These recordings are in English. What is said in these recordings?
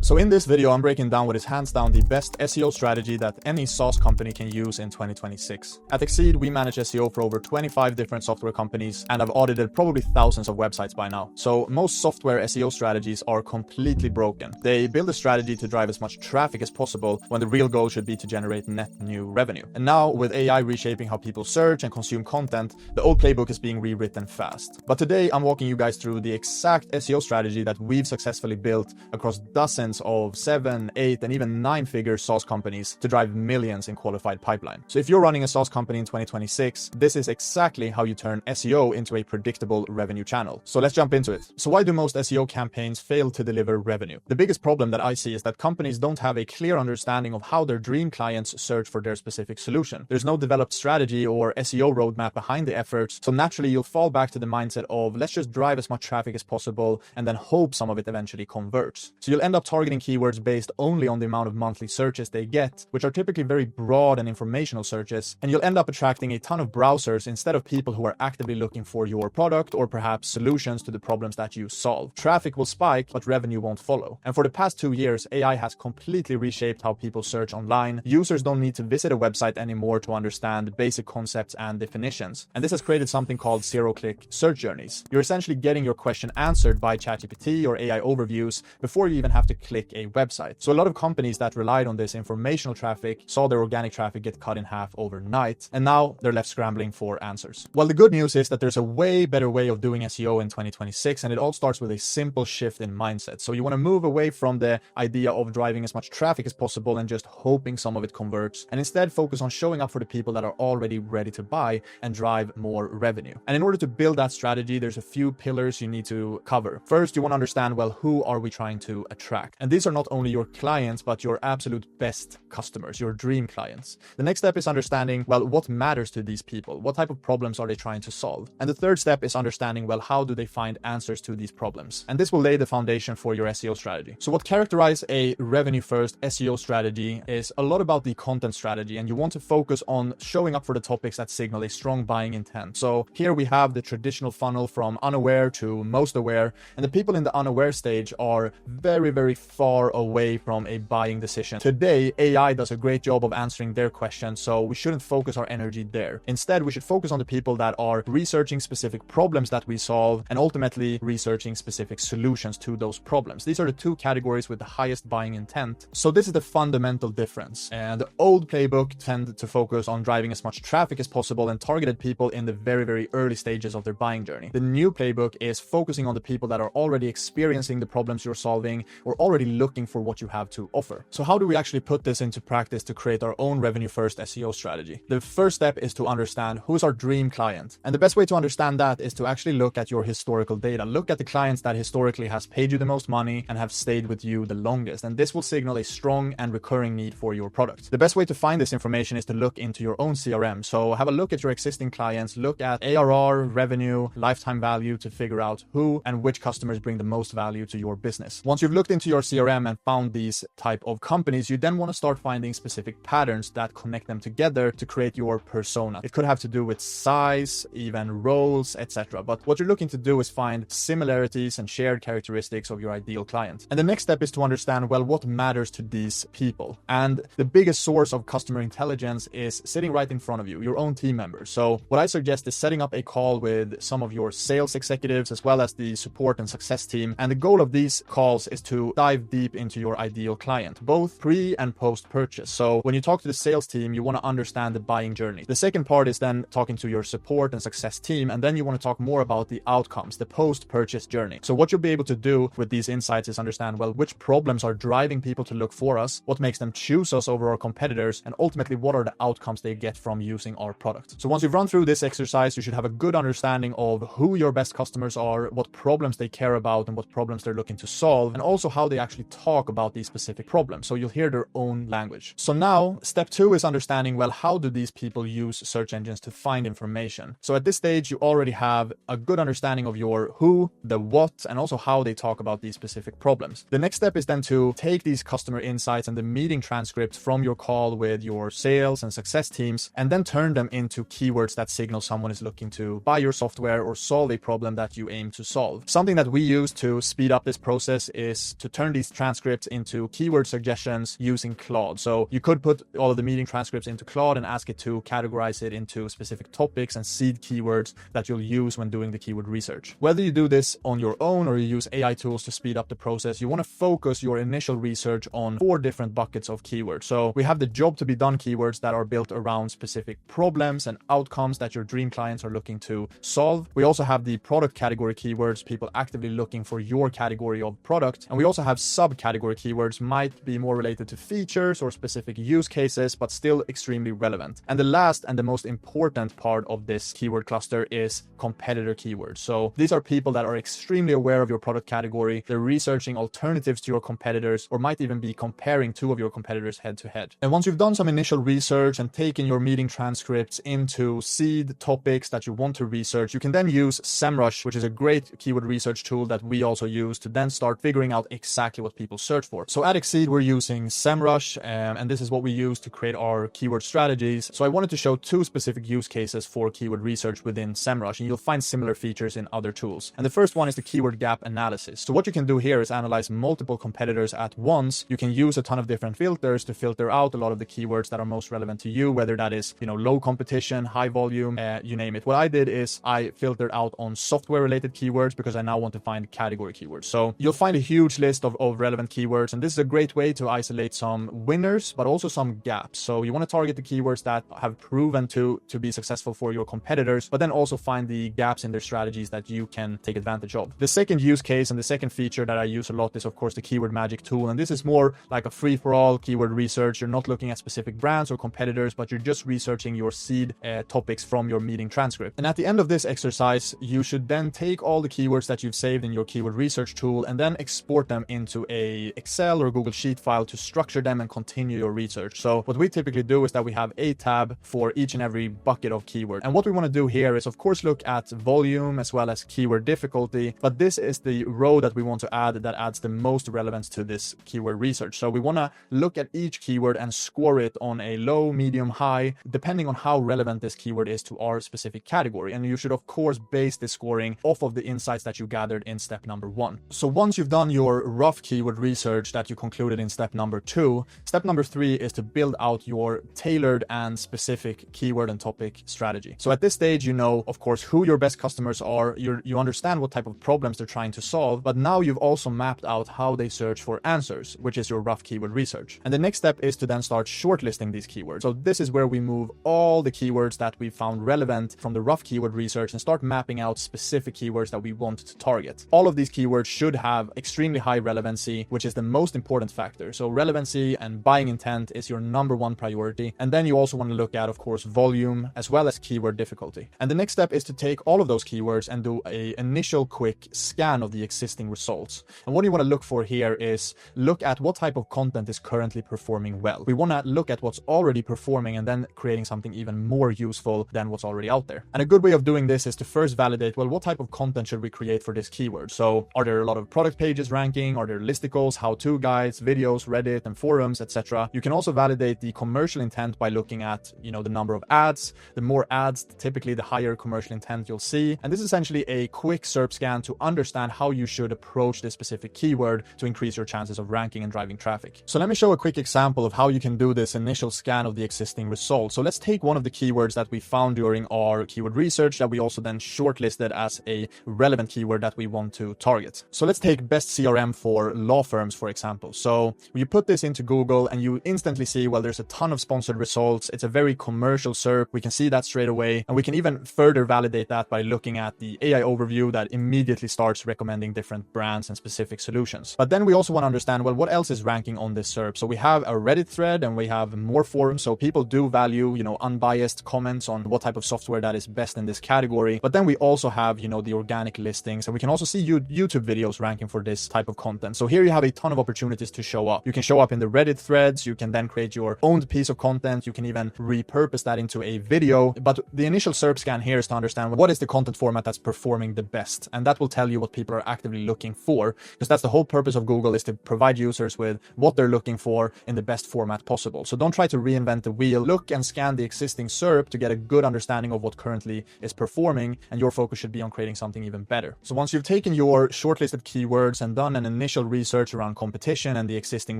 So in this video, I'm breaking down what is hands down the best SEO strategy that any SaaS company can use in 2026. At Exceed, we manage SEO for over 25 different software companies and have audited probably thousands of websites by now. So most software SEO strategies are completely broken. They build a strategy to drive as much traffic as possible when the real goal should be to generate net new revenue. And now with AI reshaping how people search and consume content, the old playbook is being rewritten fast. But today I'm walking you guys through the exact SEO strategy that we've successfully built across dozens of 7, 8, and even 9-figure SaaS companies to drive millions in qualified pipeline. So if you're running a SaaS company in 2026, this is exactly how you turn SEO into a predictable revenue channel. So let's jump into it. So why do most SEO campaigns fail to deliver revenue? The biggest problem that I see is that companies don't have a clear understanding of how their dream clients search for their specific solution. There's no developed strategy or SEO roadmap behind the efforts, so naturally you'll fall back to the mindset of let's just drive as much traffic as possible and then hope some of it eventually converts. So you'll end up targeting keywords based only on the amount of monthly searches they get, which are typically very broad and informational searches, and you'll end up attracting a ton of browsers instead of people who are actively looking for your product or perhaps solutions to the problems that you solve. Traffic will spike, but revenue won't follow. And for the past 2 years, AI has completely reshaped how people search online. Users don't need to visit a website anymore to understand basic concepts and definitions. And this has created something called zero-click search journeys. You're essentially getting your question answered by ChatGPT or AI overviews before you even have to click a website. So a lot of companies that relied on this informational traffic saw their organic traffic get cut in half overnight, and now they're left scrambling for answers. Well, the good news is that there's a way better way of doing SEO in 2026, and it all starts with a simple shift in mindset. So you want to move away from the idea of driving as much traffic as possible and just hoping some of it converts, and instead focus on showing up for the people that are already ready to buy and drive more revenue. And in order to build that strategy, there's a few pillars you need to cover. First, you want to understand, well, who are we trying to attract? And these are not only your clients, but your absolute best customers, your dream clients. The next step is understanding, well, what matters to these people? What type of problems are they trying to solve? And the third step is understanding, well, how do they find answers to these problems? And this will lay the foundation for your SEO strategy. So what characterizes a revenue-first SEO strategy is a lot about the content strategy, and you want to focus on showing up for the topics that signal a strong buying intent. So here we have the traditional funnel from unaware to most aware, and the people in the unaware stage are very, very far away from a buying decision. Today, AI does a great job of answering their questions, so we shouldn't focus our energy there. Instead, we should focus on the people that are researching specific problems that we solve and ultimately researching specific solutions to those problems. These are the two categories with the highest buying intent. So this is the fundamental difference. And the old playbook tended to focus on driving as much traffic as possible and targeted people in the very, very early stages of their buying journey. The new playbook is focusing on the people that are already experiencing the problems you're solving or already looking for what you have to offer. So how do we actually put this into practice to create our own revenue-first SEO strategy? The first step is to understand who's our dream client. And the best way to understand that is to actually look at your historical data. Look at the clients that historically has paid you the most money and have stayed with you the longest. And this will signal a strong and recurring need for your product. The best way to find this information is to look into your own CRM. So have a look at your existing clients, look at ARR, revenue, lifetime value to figure out who and which customers bring the most value to your business. Once you've looked into your CRM and found these type of companies, you then want to start finding specific patterns that connect them together to create your persona. It could have to do with size, even roles, etc. But what you're looking to do is find similarities and shared characteristics of your ideal client. And the next step is to understand, well, what matters to these people. And the biggest source of customer intelligence is sitting right in front of you, your own team members. So what I suggest is setting up a call with some of your sales executives as well as the support and success team. And the goal of these calls is to dive deep into your ideal client, both pre and post purchase. So when you talk to the sales team, you want to understand the buying journey. The second part is then talking to your support and success team, and then you want to talk more about the outcomes, the post purchase journey. So what you'll be able to do with these insights is understand, well, which problems are driving people to look for us, what makes them choose us over our competitors, and ultimately what are the outcomes they get from using our product. So once you've run through this exercise, you should have a good understanding of who your best customers are, what problems they care about and what problems they're looking to solve, and also how they actually talk about these specific problems. So you'll hear their own language. So now step 2 is understanding, well, how do these people use search engines to find information? So at this stage, you already have a good understanding of your who, the what, and also how they talk about these specific problems. The next step is then to take these customer insights and the meeting transcripts from your call with your sales and success teams, and then turn them into keywords that signal someone is looking to buy your software or solve a problem that you aim to solve. Something that we use to speed up this process is to turn turn these transcripts into keyword suggestions using Claude. So you could put all of the meeting transcripts into Claude and ask it to categorize it into specific topics and seed keywords that you'll use when doing the keyword research. Whether you do this on your own or you use AI tools to speed up the process, you want to focus your initial research on 4 different buckets of keywords. So we have the job to be done keywords that are built around specific problems and outcomes that your dream clients are looking to solve. We also have the product category keywords, people actively looking for your category of product. And we also have subcategory keywords, might be more related to features or specific use cases, but still extremely relevant. And the last and the most important part of this keyword cluster is competitor keywords. So these are people that are extremely aware of your product category. They're researching alternatives to your competitors, or might even be comparing 2 of your competitors head to head. And once you've done some initial research and taken your meeting transcripts into seed topics that you want to research, you can then use SEMrush, which is a great keyword research tool that we also use to then start figuring out exactly what people search for. So at Exceed, we're using SEMrush, and this is what we use to create our keyword strategies. So I wanted to show 2 specific use cases for keyword research within SEMrush, and you'll find similar features in other tools. And the first one is the keyword gap analysis. So what you can do here is analyze multiple competitors at once. You can use a ton of different filters to filter out a lot of the keywords that are most relevant to you, whether that is, low competition, high volume, you name it. What I did is I filtered out on software related keywords because I now want to find category keywords. So you'll find a huge list of relevant keywords, and this is a great way to isolate some winners, but also some gaps. So you want to target the keywords that have proven to be successful for your competitors, but then also find the gaps in their strategies that you can take advantage of. The second use case and the second feature that I use a lot is, of course, the keyword magic tool. And this is more like a free-for-all keyword research. You're not looking at specific brands or competitors, but you're just researching your seed topics from your meeting transcript. And at the end of this exercise, you should then take all the keywords that you've saved in your keyword research tool and then export them into a Excel or Google Sheet file to structure them and continue your research. So what we typically do is that we have a tab for each and every bucket of keyword. And what we want to do here is, of course, look at volume as well as keyword difficulty, but this is the row that we want to add that adds the most relevance to this keyword research. So we want to look at each keyword and score it on a low, medium, high, depending on how relevant this keyword is to our specific category. And you should, of course, base the scoring off of the insights that you gathered in step number 1. So once you've done your rough keyword research that you concluded in step number 2, step number 3 is to build out your tailored and specific keyword and topic strategy. So at this stage, you know, of course, who your best customers are, you understand what type of problems they're trying to solve, but now you've also mapped out how they search for answers, which is your rough keyword research. And the next step is to then start shortlisting these keywords. So this is where we move all the keywords that we found relevant from the rough keyword research and start mapping out specific keywords that we want to target. All of these keywords should have extremely high relevancy, which is the most important factor. So relevancy and buying intent is your number 1 priority. And then you also want to look at, of course, volume as well as keyword difficulty. And the next step is to take all of those keywords and do an initial quick scan of the existing results. And what you want to look for here is look at what type of content is currently performing well. We want to look at what's already performing and then creating something even more useful than what's already out there. And a good way of doing this is to first validate, well, what type of content should we create for this keyword? So are there a lot of product pages ranking? Are there listicles, how-to guides, videos, Reddit and forums, etc.? You can also validate the commercial intent by looking at, the number of ads. The more ads, typically the higher commercial intent you'll see. And this is essentially a quick SERP scan to understand how you should approach this specific keyword to increase your chances of ranking and driving traffic. So let me show a quick example of how you can do this initial scan of the existing results. So let's take one of the keywords that we found during our keyword research that we also then shortlisted as a relevant keyword that we want to target. So let's take best CRM for law firms, for example. So you put this into Google and you instantly see, well, there's a ton of sponsored results. It's a very commercial SERP. We can see that straight away. And we can even further validate that by looking at the AI overview that immediately starts recommending different brands and specific solutions. But then we also want to understand, well, what else is ranking on this SERP? So we have a Reddit thread and we have more forums. So people do value, unbiased comments on what type of software that is best in this category. But then we also have, the organic listings, and we can also see YouTube videos ranking for this type of content. So here you have a ton of opportunities to show up. You can show up in the Reddit threads. You can then create your own piece of content. You can even repurpose that into a video. But the initial SERP scan here is to understand what is the content format that's performing the best. And that will tell you what people are actively looking for, because that's the whole purpose of Google, is to provide users with what they're looking for in the best format possible. So don't try to reinvent the wheel. Look and scan the existing SERP to get a good understanding of what currently is performing, and your focus should be on creating something even better. So once you've taken your shortlisted keywords and done an initial initial research around competition and the existing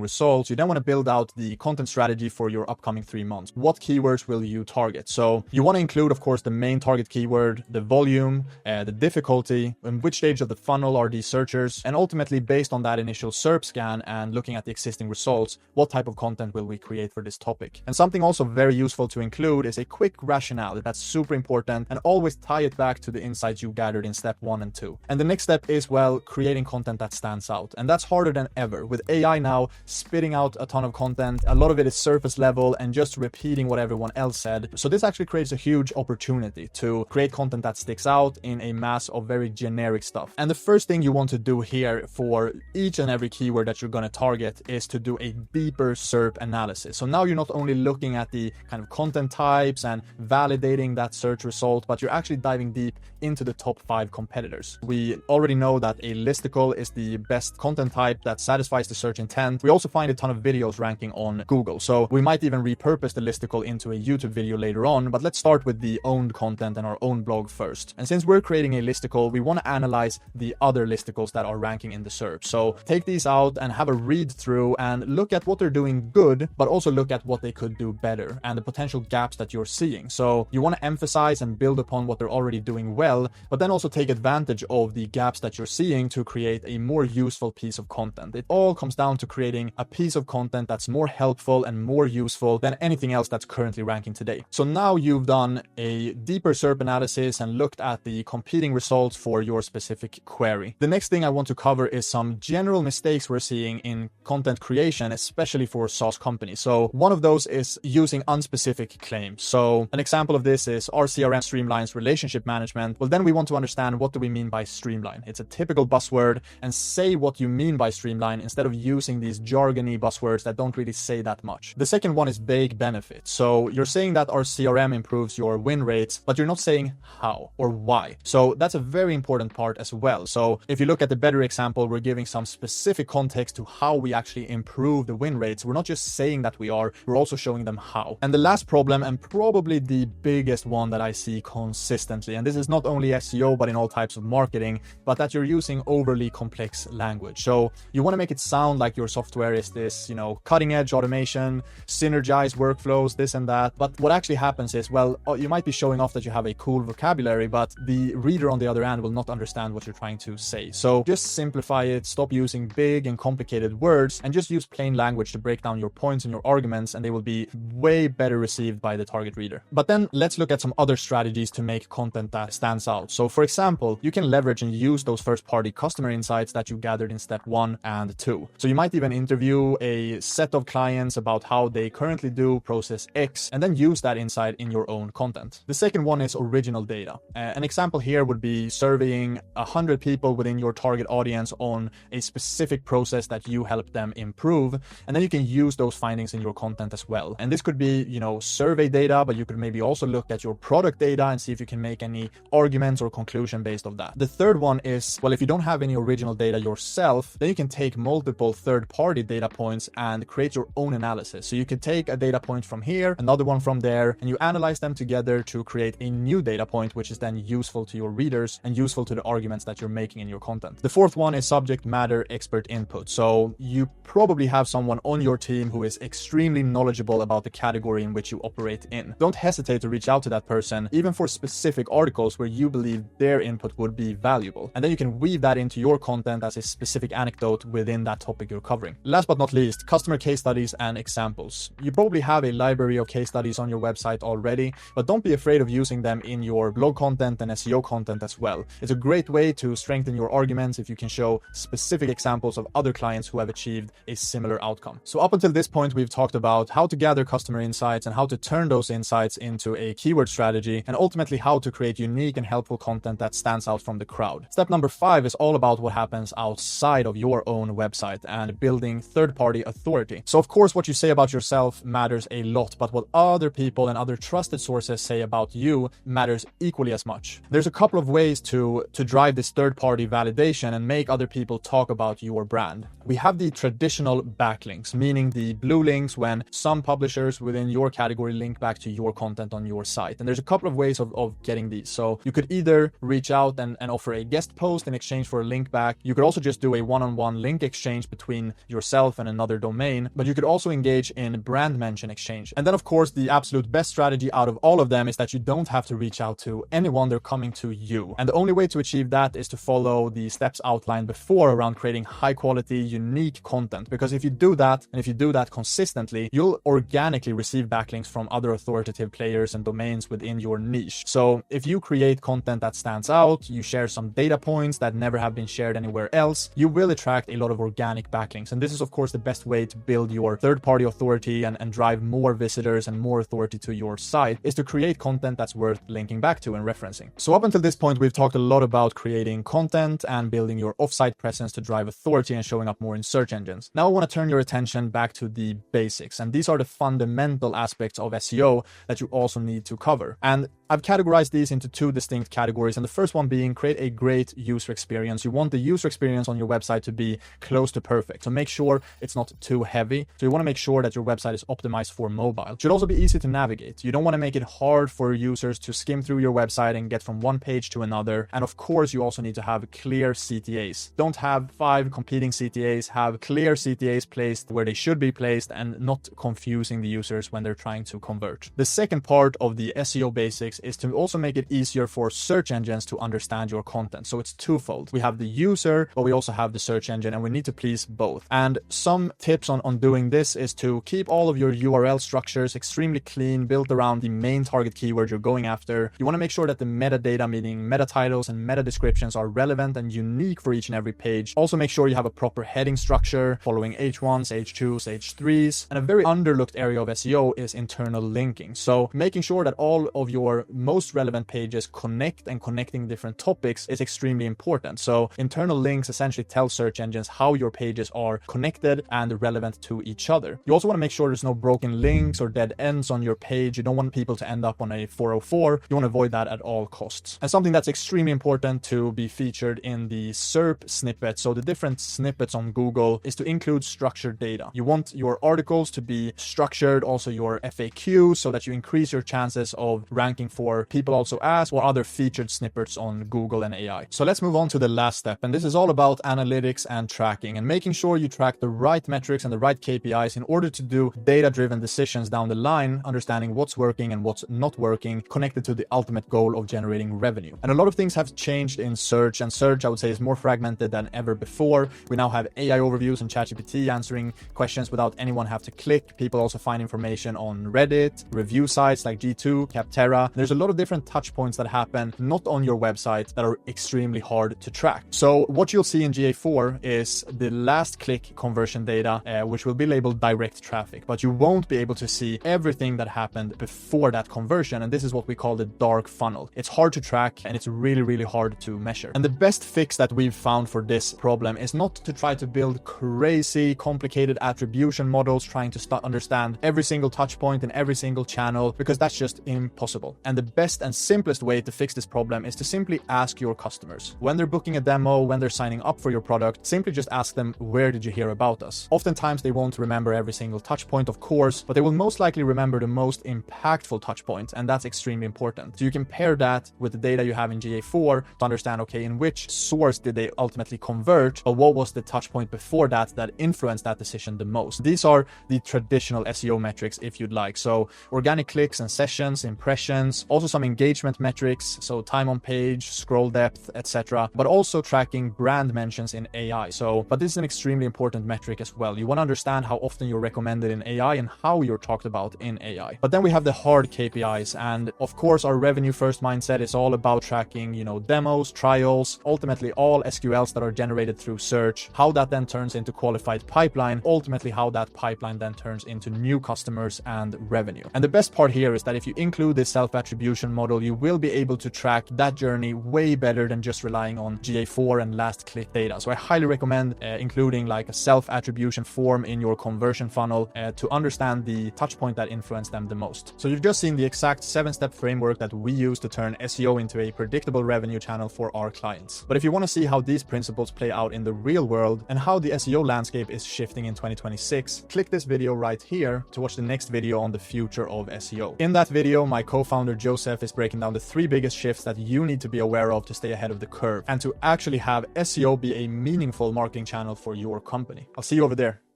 results, you then want to build out the content strategy for your upcoming 3 months. What keywords will you target? So you want to include, of course, the main target keyword, the volume, the difficulty, and which stage of the funnel are these searchers, and ultimately based on that initial SERP scan and looking at the existing results, what type of content will we create for this topic? And something also very useful to include is a quick rationale. That's super important, and always tie it back to the insights you gathered in step 1 and 2. And the next step is, well, creating content that stands out. And that's harder than ever. With AI now spitting out a ton of content, a lot of it is surface level and just repeating what everyone else said. So this actually creates a huge opportunity to create content that sticks out in a mass of very generic stuff. And the first thing you want to do here for each and every keyword that you're going to target is to do a deeper SERP analysis. So now you're not only looking at the kind of content types and validating that search result, but you're actually diving deep into the top 5 competitors. We already know that a listicle is the best content type that satisfies the search intent. We also find a ton of videos ranking on Google. So we might even repurpose the listicle into a YouTube video later on, but let's start with the owned content and our own blog first. And since we're creating a listicle, we want to analyze the other listicles that are ranking in the SERP. So take these out and have a read through and look at what they're doing good, but also look at what they could do better and the potential gaps that you're seeing. So you want to emphasize and build upon what they're already doing well, but then also take advantage of the gaps that you're seeing to create a more useful piece of content. It all comes down to creating a piece of content that's more helpful and more useful than anything else that's currently ranking today. So now you've done a deeper SERP analysis and looked at the competing results for your specific query. The next thing I want to cover is some general mistakes we're seeing in content creation, especially for SaaS companies. So one of those is using unspecific claims. So an example of this is our CRM streamlines relationship management. Well, then we want to understand, what do we mean by streamline? It's a typical buzzword, and say what you mean by streamline instead of using these jargony buzzwords that don't really say that much. The second one is vague benefits. So you're saying that our CRM improves your win rates, but you're not saying how or why. So that's a very important part as well. So if you look at the better example, we're giving some specific context to how we actually improve the win rates. We're not just saying that we are, we're also showing them how. And the last problem, and probably the biggest one that I see consistently, and this is not only SEO, but in all types of marketing, but that you're using overly complex language. So you want to make it sound like your software is this, cutting edge automation, synergized workflows, this and that. But what actually happens is, well, you might be showing off that you have a cool vocabulary, but the reader on the other end will not understand what you're trying to say. So just simplify it, stop using big and complicated words, and just use plain language to break down your points and your arguments, and they will be way better received by the target reader. But then let's look at some other strategies to make content that stands out. So for example, you can leverage and use those first-party customer insights that you gathered in step 1 and 2. So you might even interview a set of clients about how they currently do process X, and then use that insight in your own content. The second one is original data. An example here would be surveying 100 people within your target audience on a specific process that you help them improve, and then you can use those findings in your content as well. And this could be, survey data, but you could maybe also look at your product data and see if you can make any arguments or conclusion based on that. The third one is, well, if you don't have any original data yourself, then you can take multiple third-party data points and create your own analysis. So you could take a data point from here, another one from there, and you analyze them together to create a new data point, which is then useful to your readers and useful to the arguments that you're making in your content. The fourth one is subject matter expert input. So you probably have someone on your team who is extremely knowledgeable about the category in which you operate in. Don't hesitate to reach out to that person, even for specific articles where you believe their input would be valuable. And then you can weave that into your content as a specific anecdote within that topic you're covering. Last but not least, customer case studies and examples. You probably have a library of case studies on your website already, but don't be afraid of using them in your blog content and SEO content as well. It's a great way to strengthen your arguments if you can show specific examples of other clients who have achieved a similar outcome. So up until this point, we've talked about how to gather customer insights and how to turn those insights into a keyword strategy, and ultimately how to create unique and helpful content that stands out from the crowd. Step number 5 is all about what happens outside of your own website and building third-party authority. So of course, what you say about yourself matters a lot, but what other people and other trusted sources say about you matters equally as much. There's a couple of ways to drive this third-party validation and make other people talk about your brand. We have the traditional backlinks, meaning the blue links when some publishers within your category link back to your content on your site. And there's a couple of ways of getting these. So you could either reach out and offer a guest post in exchange for a link back. You could also just do a one-on-one link exchange between yourself and another domain, but you could also engage in brand mention exchange. And then of course, the absolute best strategy out of all of them is that you don't have to reach out to anyone, they're coming to you. And the only way to achieve that is to follow the steps outlined before around creating high quality, unique content. Because if you do that, and if you do that consistently, you'll organically receive backlinks from other authoritative players and domains within your niche. So if you create content that stands out, you share some data points that never have been shared anywhere else, you will attract a lot of organic backlinks. And this is of course the best way to build your third-party authority and drive more visitors and more authority to your site, is to create content that's worth linking back to and referencing. So up until this point, we've talked a lot about creating content and building your offsite presence to drive authority and showing up more in search engines. Now I want to turn your attention back to the basics, and these are the fundamental aspects of SEO that you also need to cover. And I've categorized these into two distinct categories, and the first one being create a great user experience. You want the user experience on your website to be close to perfect. So make sure it's not too heavy. So you want to make sure that your website is optimized for mobile. It should also be easy to navigate. You don't want to make it hard for users to skim through your website and get from one page to another. And of course, you also need to have clear CTAs. Don't have 5 competing CTAs. Have clear CTAs placed where they should be placed and not confusing the users when they're trying to convert. The second part of the SEO basics is to also make it easier for search engines to understand your content. So it's twofold. We have the user, but we also have the search engine, and we need to please both. And some tips on doing this is to keep all of your URL structures extremely clean, built around the main target keyword you're going after. You want to make sure that the metadata, meaning meta titles and meta descriptions, are relevant and unique for each and every page. Also make sure you have a proper heading structure following H1s, H2s, H3s. And a very underlooked area of SEO is internal linking. So making sure that all of your most relevant pages connect, and connecting different topics is extremely important. So internal links essentially tell search engines how your pages are connected and relevant to each other. You also want to make sure there's no broken links or dead ends on your page. You don't want people to end up on a 404. You want to avoid that at all costs. And something that's extremely important to be featured in the SERP snippet, so the different snippets on Google, is to include structured data. You want your articles to be structured, also your FAQ, so that you increase your chances of ranking for people also ask or other featured snippets on Google and AI. So let's move on to the last step, and this is all about analytics and tracking and making sure you track the right metrics and the right KPIs in order to do data-driven decisions down the line, understanding what's working and what's not working, connected to the ultimate goal of generating revenue. And a lot of things have changed in search, and search, I would say, is more fragmented than ever before. We now have AI overviews and ChatGPT answering questions without anyone have to click. People also find information on Reddit, review sites like G2, Capterra. There's a lot of different touch points that happen not on your website that are extremely hard to track. So what you'll see in GA4 is the last click conversion data, which will be labeled direct traffic, but you won't be able to see everything that happened before that conversion. And this is what we call the dark funnel. It's hard to track and it's really, really hard to measure. And the best fix that we've found for this problem is not to try to build crazy, complicated attribution models, trying to understand every single touch point in every single channel, because that's just impossible. And the best and simplest way to fix this problem is to simply ask your customers. When they're booking a demo, when they're signing up for your product, simply just ask them, where did you hear about us? Oftentimes they won't remember every single touch point, of course, but they will most likely remember the most impactful touch point, and that's extremely important. So you can pair that with the data you have in GA4 to understand, okay, in which source did they ultimately convert, or what was the touch point before that influenced that decision the most. These are the traditional SEO metrics, if you'd like. So organic clicks and sessions, impressions, also some engagement metrics, so time on page, scroll depth, etc. But also tracking brand mentions in AI. But this is an extremely important metric as well. You want to understand how often you're recommended in AI and how you're talked about in AI. But then we have the hard KPIs, and of course our revenue first mindset is all about tracking, demos, trials, ultimately all SQLs that are generated through search, how that then turns into qualified pipeline, ultimately how that pipeline then turns into new customers and revenue. And the best part here is that if you include this self-attribution model, you will be able to track that journey way better than just relying on GA4 and last click data. So I highly recommend including like a self-attribution form in your conversion funnel to understand the touch point that influenced them the most. So you've just seen the exact 7-step framework that we use to turn SEO into a predictable revenue channel for our clients. But if you want to see how these principles play out in the real world and how the SEO landscape is shifting in 2026, click this video right here to watch the next video on the future of SEO. In that video, my co-founder Joseph is breaking down the 3 biggest shifts that you need to be aware of to stay ahead of the curve and to actually have SEO be a meaningful marketing channel for your company. I'll see you over there.